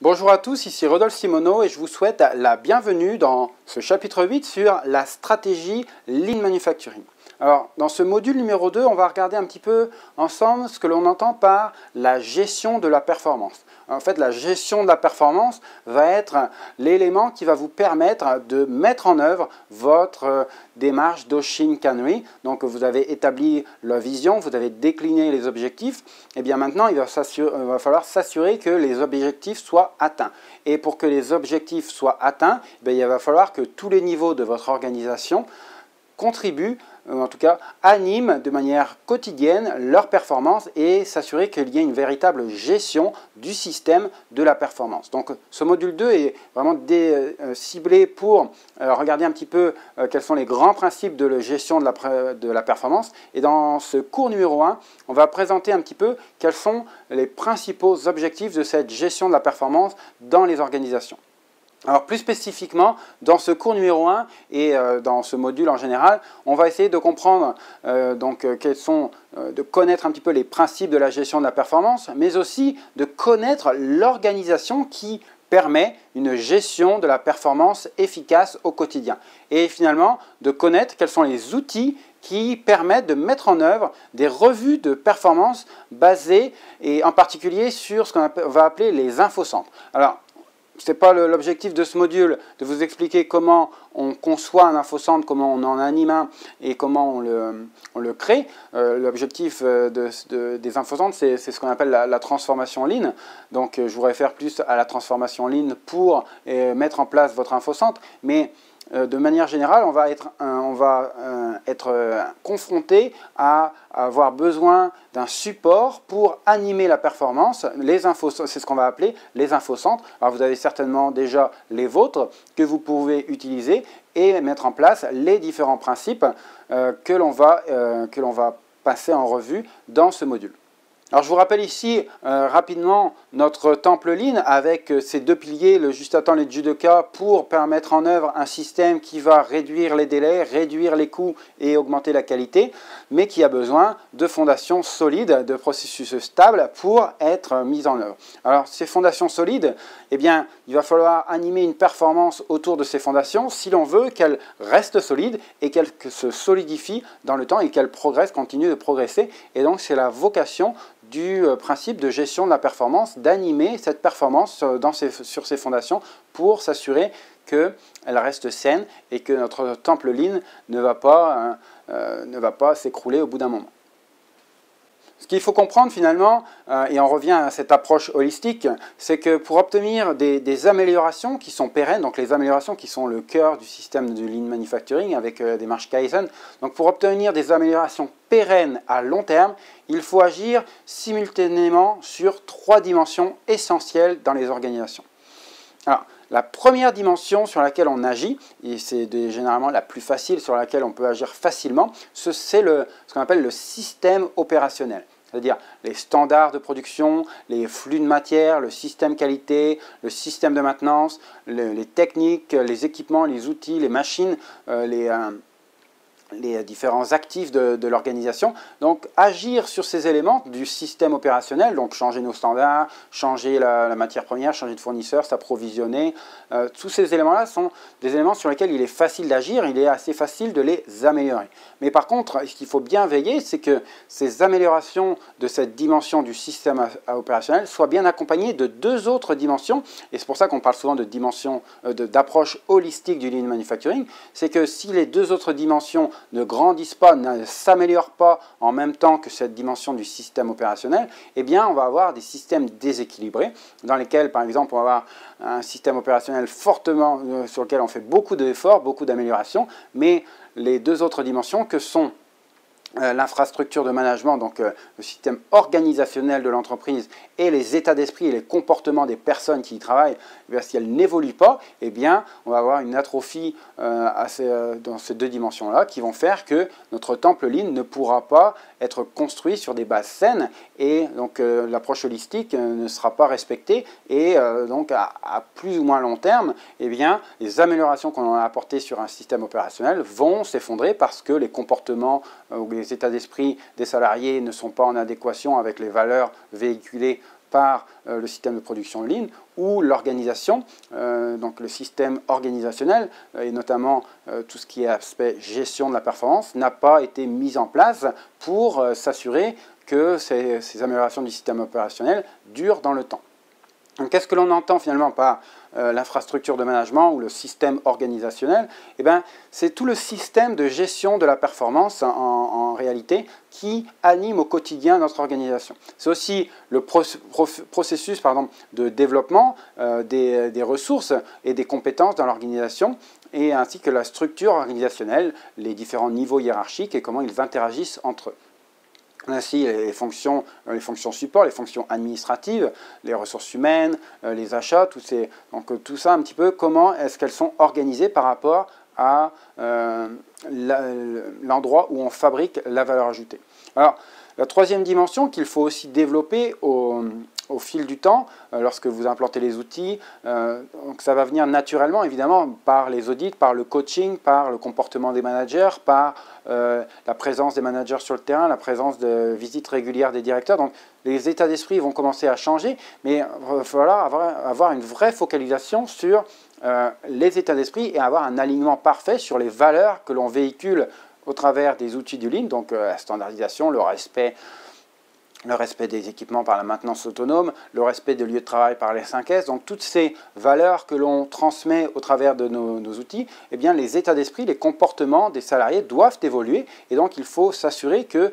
Bonjour à tous, ici Rodolphe Simoneau et je vous souhaite la bienvenue dans ce chapitre 8 sur la stratégie Lean Manufacturing. Alors, dans ce module numéro 2, on va regarder un petit peu ensemble ce que l'on entend par la gestion de la performance. En fait, la gestion de la performance va être l'élément qui va vous permettre de mettre en œuvre votre démarche d'Oshin Kanri. Donc, vous avez établi la vision, vous avez décliné les objectifs. Et bien maintenant, il va falloir s'assurer que les objectifs soient atteints. Et pour que les objectifs soient atteints, il va falloir que tous les niveaux de votre organisation contribuent, ou en tout cas animent de manière quotidienne leur performance et s'assurer qu'il y ait une véritable gestion du système de la performance. Donc ce module 2 est vraiment ciblé pour regarder un petit peu quels sont les grands principes de la gestion de la performance. Et dans ce cours numéro 1, on va présenter un petit peu quels sont les principaux objectifs de cette gestion de la performance dans les organisations. Alors plus spécifiquement, dans ce cours numéro 1 et dans ce module en général, on va essayer de comprendre de connaître un petit peu les principes de la gestion de la performance, mais aussi de connaître l'organisation qui permet une gestion de la performance efficace au quotidien. Et finalement, de connaître quels sont les outils qui permettent de mettre en œuvre des revues de performance basées et en particulier sur ce qu'on va appeler les infocentres. Alors, ce n'est pas l'objectif de ce module de vous expliquer comment on conçoit un infocentre, comment on en anime un et comment on le crée. L'objectif des infocentres, c'est ce qu'on appelle la transformation Lean. Donc je vous réfère plus à la transformation Lean pour mettre en place votre infocentre. Mais de manière générale, on va être confronté à avoir besoin d'un support pour animer la performance. C'est ce qu'on va appeler les infocentres. Alors vous avez certainement déjà les vôtres que vous pouvez utiliser et mettre en place les différents principes que l'on va passer en revue dans ce module. Alors je vous rappelle ici rapidement notre temple Lean avec ses deux piliers, le juste à temps et le judoka, pour mettre en œuvre un système qui va réduire les délais, réduire les coûts et augmenter la qualité, mais qui a besoin de fondations solides, de processus stables pour être mis en œuvre. Alors ces fondations solides, eh bien, il va falloir animer une performance autour de ces fondations si l'on veut qu'elles restent solides et qu'elles se solidifient dans le temps et qu'elles progressent, continuent de progresser. Et donc c'est la vocation du principe de gestion de la performance, d'animer cette performance sur ces fondations pour s'assurer qu'elle reste saine et que notre temple Lean ne va pas s'écrouler au bout d'un moment. Ce qu'il faut comprendre finalement, et on revient à cette approche holistique, c'est que pour obtenir des améliorations qui sont pérennes, donc les améliorations qui sont le cœur du système de Lean Manufacturing avec des marches Kaizen, donc pour obtenir des améliorations pérennes à long terme, il faut agir simultanément sur 3 dimensions essentielles dans les organisations. Alors, la première dimension sur laquelle on agit, et c'est généralement la plus facile, sur laquelle on peut agir facilement, c'est ce qu'on appelle le système opérationnel. C'est-à-dire les standards de production, les flux de matière, le système qualité, le système de maintenance, les techniques, les équipements, les outils, les machines, les différents actifs de l'organisation. Donc agir sur ces éléments du système opérationnel, donc changer nos standards, changer la matière première, changer de fournisseur, s'approvisionner, tous ces éléments-là sont des éléments sur lesquels il est facile d'agir, il est assez facile de les améliorer. Mais par contre, ce qu'il faut bien veiller, c'est que ces améliorations de cette dimension du système opérationnel soient bien accompagnées de 2 autres dimensions, et c'est pour ça qu'on parle souvent d'approche holistique du Lean Manufacturing, c'est que si les 2 autres dimensions ne grandissent pas, ne s'améliorent pas en même temps que cette dimension du système opérationnel, eh bien on va avoir des systèmes déséquilibrés dans lesquels, par exemple, on va avoir un système opérationnel fortement sur lequel on fait beaucoup d'efforts, beaucoup d'améliorations, mais les 2 autres dimensions que sont l'infrastructure de management, donc le système organisationnel de l'entreprise et les états d'esprit et les comportements des personnes qui y travaillent, si elles n'évoluent pas, eh bien, on va avoir une atrophie dans ces 2 dimensions-là qui vont faire que notre temple Lean ne pourra pas être construit sur des bases saines et donc l'approche holistique ne sera pas respectée et donc à plus ou moins long terme, eh bien, les améliorations qu'on a apportées sur un système opérationnel vont s'effondrer parce que les comportements ou les états d'esprit des salariés ne sont pas en adéquation avec les valeurs véhiculées par le système de production Lean, où l'organisation, donc le système organisationnel, et notamment tout ce qui est aspect gestion de la performance, n'a pas été mis en place pour s'assurer que ces améliorations du système opérationnel durent dans le temps. Qu'est-ce que l'on entend finalement par l'infrastructure de management ou le système organisationnel? Eh bien, c'est tout le système de gestion de la performance en réalité qui anime au quotidien notre organisation. C'est aussi le processus de développement des ressources et des compétences dans l'organisation, et ainsi que la structure organisationnelle, les différents niveaux hiérarchiques et comment ils interagissent entre eux. Ainsi, les fonctions support, les fonctions administratives, les ressources humaines, les achats, donc tout ça un petit peu, comment est-ce qu'elles sont organisées par rapport à l'endroit où on fabrique la valeur ajoutée. Alors, la troisième dimension qu'il faut aussi développer au fil du temps, lorsque vous implantez les outils, donc ça va venir naturellement, évidemment, par les audits, par le coaching, par le comportement des managers, par la présence des managers sur le terrain, la présence de visites régulières des directeurs. Donc, les états d'esprit vont commencer à changer, mais il va falloir avoir une vraie focalisation sur les états d'esprit et avoir un alignement parfait sur les valeurs que l'on véhicule au travers des outils du Lean, donc la standardisation, le respect des équipements par la maintenance autonome, le respect des lieux de travail par les 5S, donc toutes ces valeurs que l'on transmet au travers de nos outils, eh bien les états d'esprit, les comportements des salariés doivent évoluer, et donc il faut s'assurer que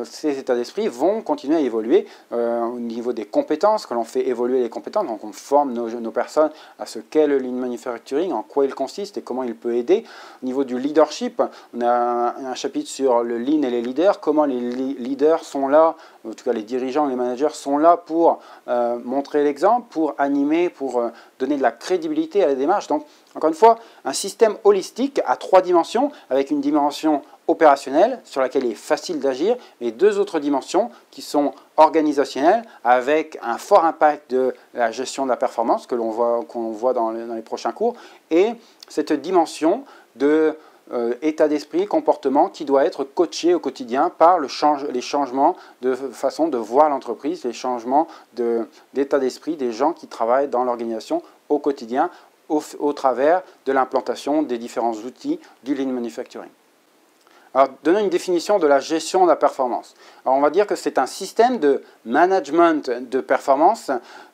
ces états d'esprit vont continuer à évoluer au niveau des compétences, que l'on fait évoluer les compétences, donc on forme nos personnes à ce qu'est le Lean Manufacturing, en quoi il consiste et comment il peut aider. Au niveau du leadership, on a un chapitre sur le Lean et les leaders, comment les leaders sont là, en tout cas les dirigeants, les managers sont là pour montrer l'exemple, pour animer, pour donner de la crédibilité à la démarche. Donc, encore une fois, un système holistique à 3 dimensions, avec une dimension opérationnelle sur laquelle il est facile d'agir, et 2 autres dimensions qui sont organisationnelles, avec un fort impact de la gestion de la performance qu'on voit dans les prochains cours, et cette dimension de état d'esprit, comportement qui doit être coaché au quotidien par les changements de façon de voir l'entreprise, les changements d'état d'esprit des gens qui travaillent dans l'organisation au quotidien au travers de l'implantation des différents outils du Lean Manufacturing. Alors, donnons une définition de la gestion de la performance. Alors, on va dire que c'est un système de management de performance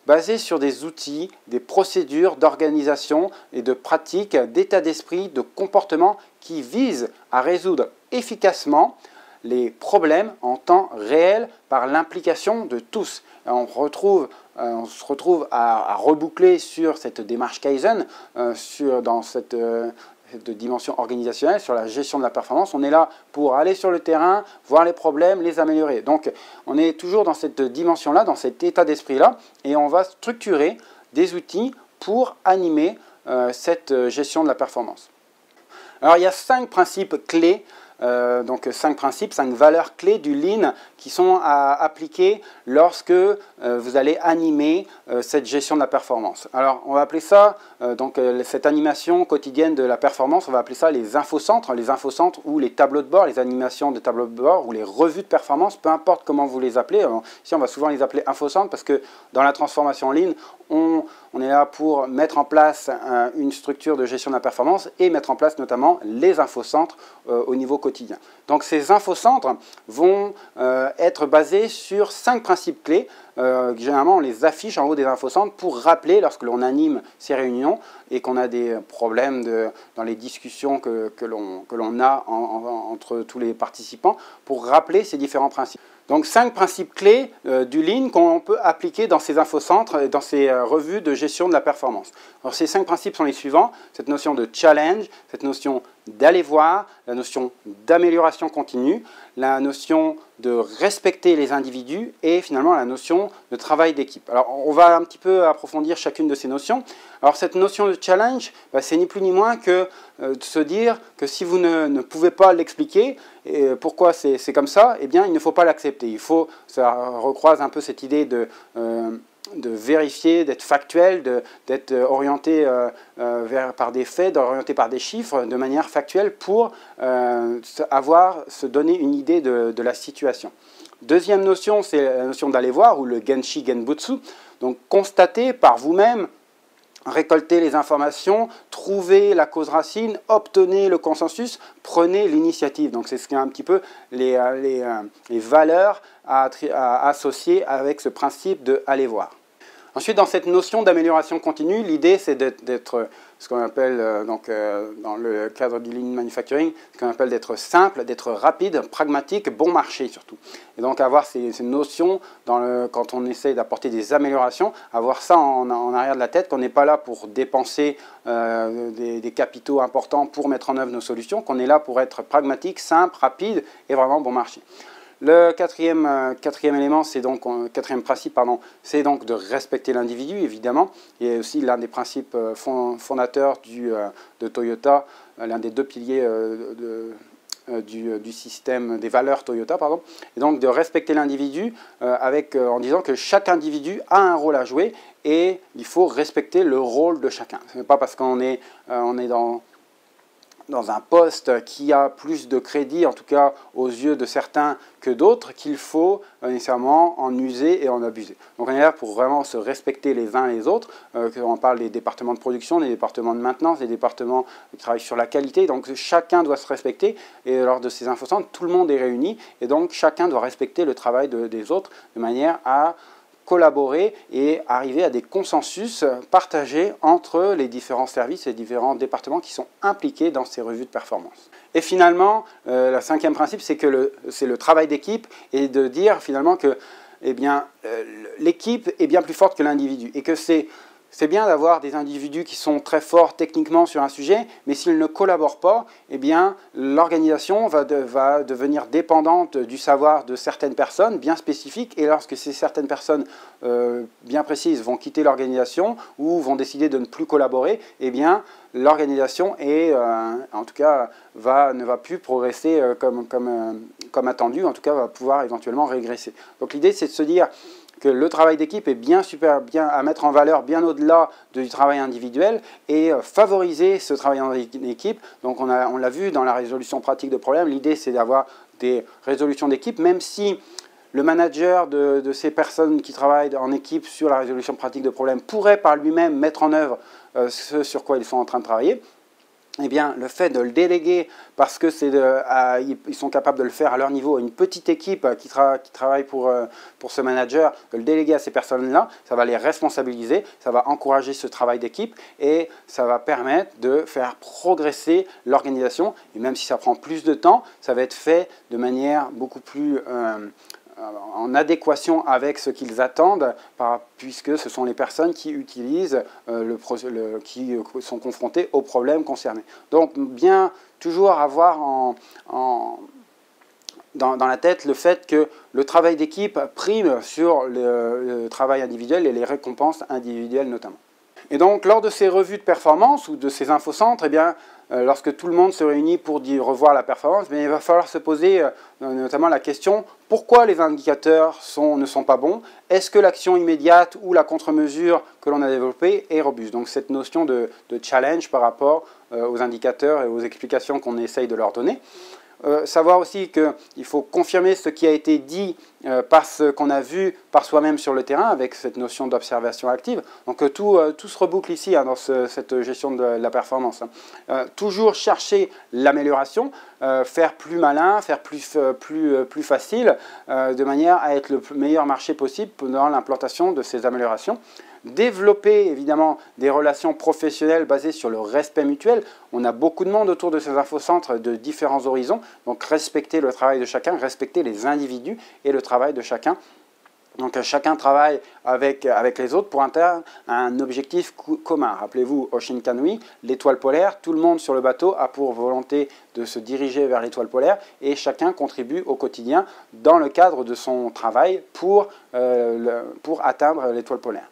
basé sur des outils, des procédures d'organisation et de pratiques, d'état d'esprit, de comportement qui visent à résoudre efficacement les problèmes en temps réel par l'implication de tous. On se retrouve à reboucler sur cette démarche Kaizen, dans cette dimension organisationnelle, sur la gestion de la performance. On est là pour aller sur le terrain, voir les problèmes, les améliorer. Donc, on est toujours dans cette dimension-là, dans cet état d'esprit-là, et on va structurer des outils pour animer cette gestion de la performance. Alors, il y a 5 principes clés, donc 5 principes, 5 valeurs clés du Lean qui sont à appliquer lorsque vous allez animer cette gestion de la performance. Alors, on va appeler ça, cette animation quotidienne de la performance, on va appeler ça les infocentres ou les tableaux de bord, les animations de tableaux de bord ou les revues de performance, peu importe comment vous les appelez. Alors, ici, on va souvent les appeler infocentres parce que dans la transformation Lean, on est là pour mettre en place une structure de gestion de la performance et mettre en place notamment les infocentres au niveau quotidien. Donc ces infocentres vont être basés sur 5 principes clés. Généralement, on les affiche en haut des infocentres pour rappeler, lorsque l'on anime ces réunions et qu'on a des problèmes dans les discussions que l'on a entre tous les participants, pour rappeler ces différents principes. Donc 5 principes clés du Lean qu'on peut appliquer dans ces infocentres et dans ces revues de gestion de la performance. Alors ces 5 principes sont les suivants: cette notion de challenge, cette notion d'aller voir, la notion d'amélioration continue, la notion de respecter les individus et finalement la notion de travail d'équipe. Alors on va un petit peu approfondir chacune de ces notions. Alors cette notion de challenge, c'est ni plus ni moins que de se dire que si vous ne pouvez pas l'expliquer, et pourquoi c'est comme ça, eh bien il ne faut pas l'accepter. Ça recroise un peu cette idée de vérifier, d'être factuel, d'être orienté par des faits, d'orienté par des chiffres, de manière factuelle pour se donner une idée de la situation. Deuxième notion, c'est la notion d'aller voir, ou le Genshi Genbutsu. Donc, constater par vous-même, récoltez les informations, trouvez la cause racine, obtenez le consensus, prenez l'initiative. Donc c'est ce qui est un petit peu les valeurs à associer avec ce principe de aller voir. Ensuite, dans cette notion d'amélioration continue, l'idée c'est d'être ce qu'on appelle dans le cadre du lean manufacturing, ce qu'on appelle d'être simple, d'être rapide, pragmatique, bon marché surtout. Et donc avoir ces notions quand on essaie d'apporter des améliorations, avoir ça en arrière de la tête, qu'on n'est pas là pour dépenser des capitaux importants pour mettre en œuvre nos solutions, qu'on est là pour être pragmatique, simple, rapide et vraiment bon marché. Le quatrième élément, quatrième principe, c'est donc de respecter l'individu, évidemment. Et aussi l'un des principes fondateurs de Toyota, l'un des deux piliers du système des valeurs Toyota, et donc de respecter l'individu en disant que chaque individu a un rôle à jouer et il faut respecter le rôle de chacun. Ce n'est pas parce qu'on est dans un poste qui a plus de crédit, en tout cas aux yeux de certains que d'autres, qu'il faut nécessairement en user et en abuser. Donc on est là pour vraiment se respecter les uns les autres. On parle des départements de production, des départements de maintenance, des départements qui travaillent sur la qualité. Donc chacun doit se respecter et lors de ces infocentres, tout le monde est réuni et donc chacun doit respecter le travail des autres de manière à collaborer et arriver à des consensus partagés entre les différents services et les différents départements qui sont impliqués dans ces revues de performance. Et finalement, le cinquième principe, c'est le travail d'équipe et de dire finalement que l'équipe est bien plus forte que l'individu et que c'est bien d'avoir des individus qui sont très forts techniquement sur un sujet, mais s'ils ne collaborent pas, l'organisation va devenir dépendante du savoir de certaines personnes bien spécifiques, et lorsque ces certaines personnes bien précises vont quitter l'organisation ou vont décider de ne plus collaborer, l'organisation en tout cas, ne va plus progresser comme attendu, en tout cas va pouvoir éventuellement régresser. Donc l'idée, c'est de se dire que le travail d'équipe est bien à mettre en valeur bien au-delà du travail individuel et favoriser ce travail en équipe. Donc on l'a vu dans la résolution pratique de problèmes, l'idée c'est d'avoir des résolutions d'équipe, même si le manager de ces personnes qui travaillent en équipe sur la résolution pratique de problèmes pourrait par lui-même mettre en œuvre ce sur quoi ils sont en train de travailler. Le fait de le déléguer parce que ils sont capables de le faire à leur niveau, une petite équipe qui travaille pour ce manager, de le déléguer à ces personnes-là, ça va les responsabiliser, ça va encourager ce travail d'équipe et ça va permettre de faire progresser l'organisation. Et même si ça prend plus de temps, ça va être fait de manière beaucoup plus en adéquation avec ce qu'ils attendent, puisque ce sont les personnes qui utilisent, qui sont confrontées aux problèmes concernés. Donc, bien toujours avoir dans la tête le fait que le travail d'équipe prime sur le travail individuel et les récompenses individuelles notamment. Et donc, lors de ces revues de performance ou de ces infocentres, lorsque tout le monde se réunit pour revoir la performance, il va falloir se poser notamment la question « Pourquoi les indicateurs ne sont pas bons? Est-ce que l'action immédiate ou la contre-mesure que l'on a développée est robuste ?» Donc cette notion de challenge par rapport aux indicateurs et aux explications qu'on essaye de leur donner. Savoir aussi qu'il faut confirmer ce qui a été dit par ce qu'on a vu par soi-même sur le terrain avec cette notion d'observation active. Donc tout se reboucle ici dans cette gestion de la performance. Toujours chercher l'amélioration, faire plus malin, faire plus facile, de manière à être le meilleur marché possible dans l'implantation de ces améliorations. Développer évidemment des relations professionnelles basées sur le respect mutuel. On a beaucoup de monde autour de ces infocentres de différents horizons, donc respecter le travail de chacun, respecter les individus et le travail de chacun. Donc chacun travaille avec les autres pour atteindre un objectif commun. Rappelez-vous, Ocean Canui, l'étoile polaire, tout le monde sur le bateau a pour volonté de se diriger vers l'étoile polaire et chacun contribue au quotidien dans le cadre de son travail pour atteindre l'étoile polaire.